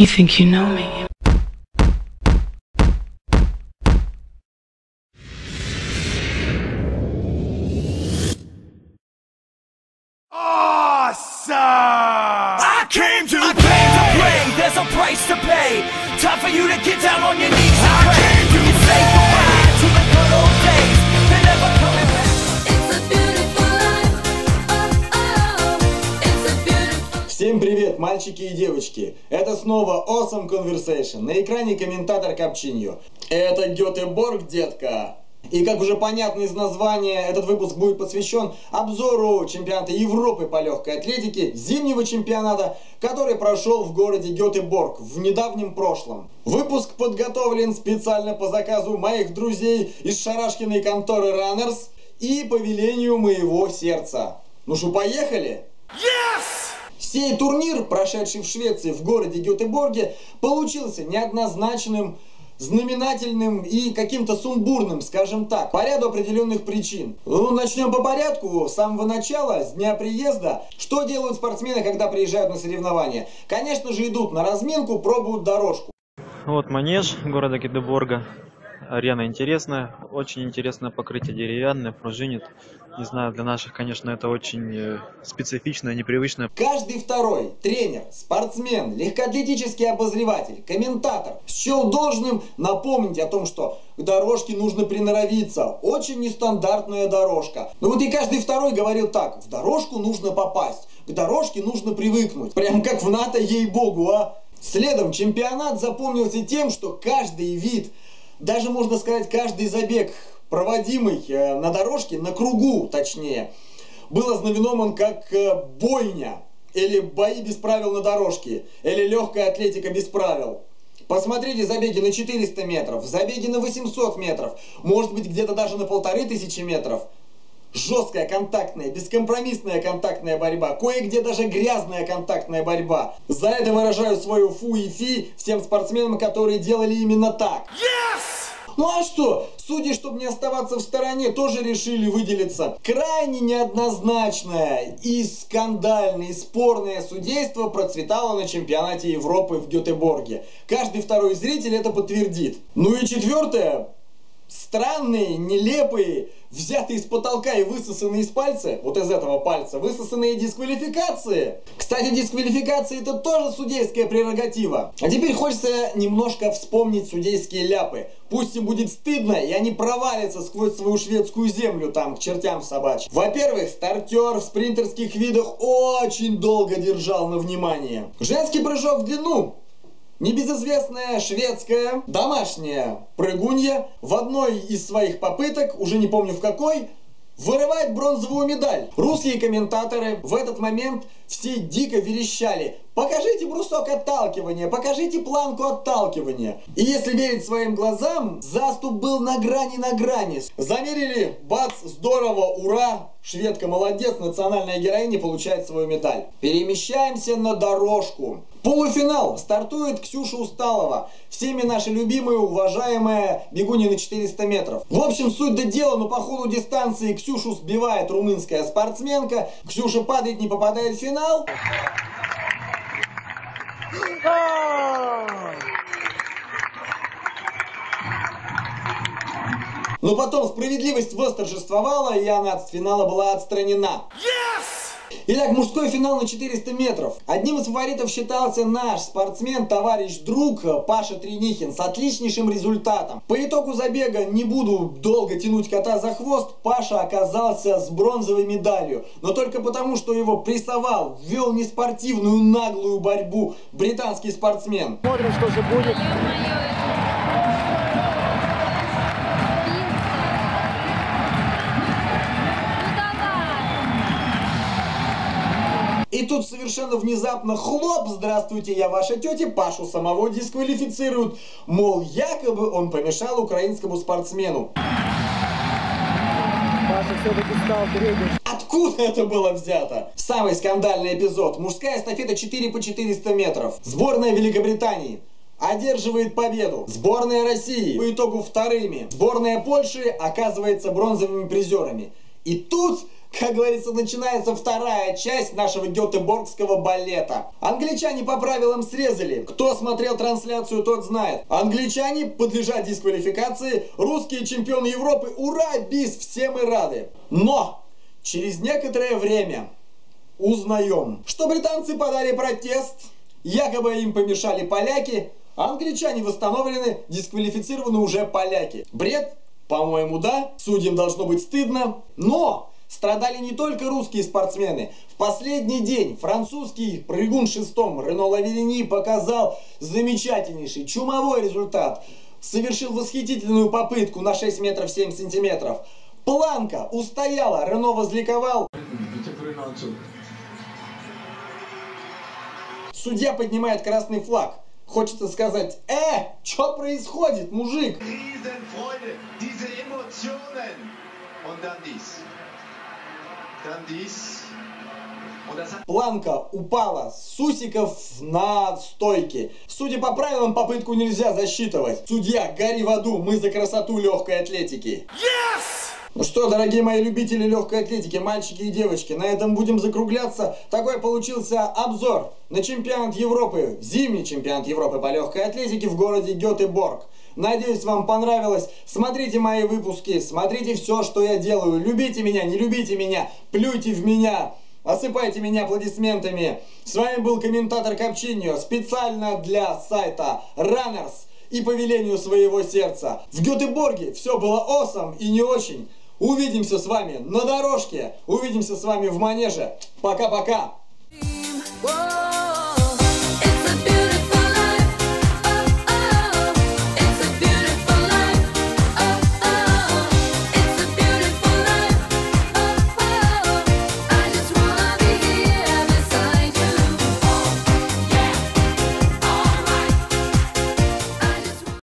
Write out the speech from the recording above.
You think you know me? Awesome! I came to play. There's a price to pay. Time for you to get down on your knees and pray. You can say goodbye to the good old days. They're never coming back. It's a beautiful life. Oh, oh, it's a beautiful. Всем привет, мальчики и девочки! Это снова Awesome Conversation. На экране комментатор Капчиньо. Это Гетеборг, детка! И как уже понятно из названия, этот выпуск будет посвящен обзору чемпионата Европы по легкой атлетике, зимнего чемпионата, который прошел в городе Гетеборг в недавнем прошлом. Выпуск подготовлен специально по заказу моих друзей из шарашкиной конторы Runners и по велению моего сердца. Ну что, поехали? Yes! Сей турнир, прошедший в Швеции в городе Гетеборге, получился неоднозначным, знаменательным и каким-то сумбурным, скажем так, по ряду определенных причин. Ну, начнем по порядку, с самого начала, с дня приезда. Что делают спортсмены, когда приезжают на соревнования? Конечно же, идут на разминку, пробуют дорожку. Вот манеж города Гетеборга. Арена интересная, очень интересное покрытие деревянное, пружинит. Не знаю, для наших, конечно, это очень специфично, непривычно. Каждый второй тренер, спортсмен, легкоатлетический обозреватель, комментатор счел должным напомнить о том, что к дорожке нужно приноровиться. Очень нестандартная дорожка. Ну вот и каждый второй говорил так: в дорожку нужно попасть, к дорожке нужно привыкнуть. Прям как в НАТО, ей-богу, а! Следом чемпионат запомнился тем, что каждый вид, даже можно сказать каждый забег, проводимый на дорожке, на кругу точнее, был ознаменован как бойня, или бои без правил на дорожке, или легкая атлетика без правил. Посмотрите забеги на 400 метров, забеги на 800 метров, может быть где-то даже на 1500 метров. Жесткая контактная, бескомпромиссная контактная борьба, кое-где даже грязная контактная борьба. За это выражаю свою фу и фи всем спортсменам, которые делали именно так. Yes! Ну а что? Судьи, чтобы не оставаться в стороне, тоже решили выделиться. Крайне неоднозначное и скандальное, и спорное судейство процветало на чемпионате Европы в Гетеборге. Каждый второй зритель это подтвердит. Ну и четвертое. Странные, нелепые, взятые из потолка и высосанные из пальца, вот из этого пальца, высосанные дисквалификации. Кстати, дисквалификация это тоже судейская прерогатива. А теперь хочется немножко вспомнить судейские ляпы. Пусть им будет стыдно, и они провалятся сквозь свою шведскую землю там, к чертям собачьим. Во-первых, стартер в спринтерских видах очень долго держал на внимание. Женский прыжок в длину. Небезызвестная шведская домашняя прыгунья в одной из своих попыток, уже не помню в какой, вырывает бронзовую медаль. Русские комментаторы в этот момент все дико верещали: покажите брусок отталкивания, покажите планку отталкивания. И если верить своим глазам, заступ был на грани. Замерили, бац, здорово, ура, шведка молодец, национальная героиня получает свою медаль. Перемещаемся на дорожку. Полуфинал. Стартует Ксюша Усталова. Всеми наши любимые, уважаемая бегунья на 400 метров. В общем, суть до дела, но по ходу дистанции Ксюшу сбивает румынская спортсменка. Ксюша падает, не попадает в финал. Но потом справедливость восторжествовала, и она от финала была отстранена. Yes! Итак, мужской финал на 400 метров. Одним из фаворитов считался наш спортсмен, товарищ, друг Паша Тренихин с отличнейшим результатом. По итогу забега, не буду долго тянуть кота за хвост, Паша оказался с бронзовой медалью. Но только потому, что его прессовал, ввел неспортивную наглую борьбу британский спортсмен. Смотрим, что же будет. И тут совершенно внезапно хлоп, здравствуйте, я ваша тетя, Пашу самого дисквалифицируют. Мол, якобы он помешал украинскому спортсмену. Паша все-таки стал третьим. Откуда это было взято? Самый скандальный эпизод. Мужская эстафета 4 по 400 метров. Сборная Великобритании одерживает победу. Сборная России по итогу вторыми. Сборная Польши оказывается бронзовыми призерами. И тут Как говорится, начинается вторая часть нашего гетеборгского балета. Англичане по правилам срезали. Кто смотрел трансляцию, тот знает. Англичане подлежат дисквалификации. Русские чемпионы Европы. Ура, бис, все мы рады. Но через некоторое время узнаем, что британцы подали протест. Якобы им помешали поляки. Англичане восстановлены, дисквалифицированы уже поляки. Бред? По-моему, да. Судьям должно быть стыдно. Но страдали не только русские спортсмены. В последний день французский прыгун шестом Рено Лавелини показал замечательнейший, чумовой результат. Совершил восхитительную попытку на 6 метров 7 сантиметров. Планка устояла, Рено возликовал. Судья поднимает красный флаг. Хочется сказать, что происходит, мужик? Riesenfreude, diese Emotionen. Und dann dies. Dann dies. Und das hat Планка упала с усиков на стойке. Судя по правилам, попытку нельзя засчитывать. Судья, гори в аду, мы за красоту легкой атлетики. Ну что, дорогие мои любители легкой атлетики, мальчики и девочки, на этом будем закругляться. Такой получился обзор на чемпионат Европы, зимний чемпионат Европы по легкой атлетике в городе Гетеборг. Надеюсь, вам понравилось. Смотрите мои выпуски, смотрите все, что я делаю. Любите меня, не любите меня, плюйте в меня, осыпайте меня аплодисментами. С вами был комментатор Копчиньо, специально для сайта Runners и по велению своего сердца. В Гетеборге все было awesome и не очень. Увидимся с вами на дорожке, увидимся с вами в манеже. Пока-пока. Whoa.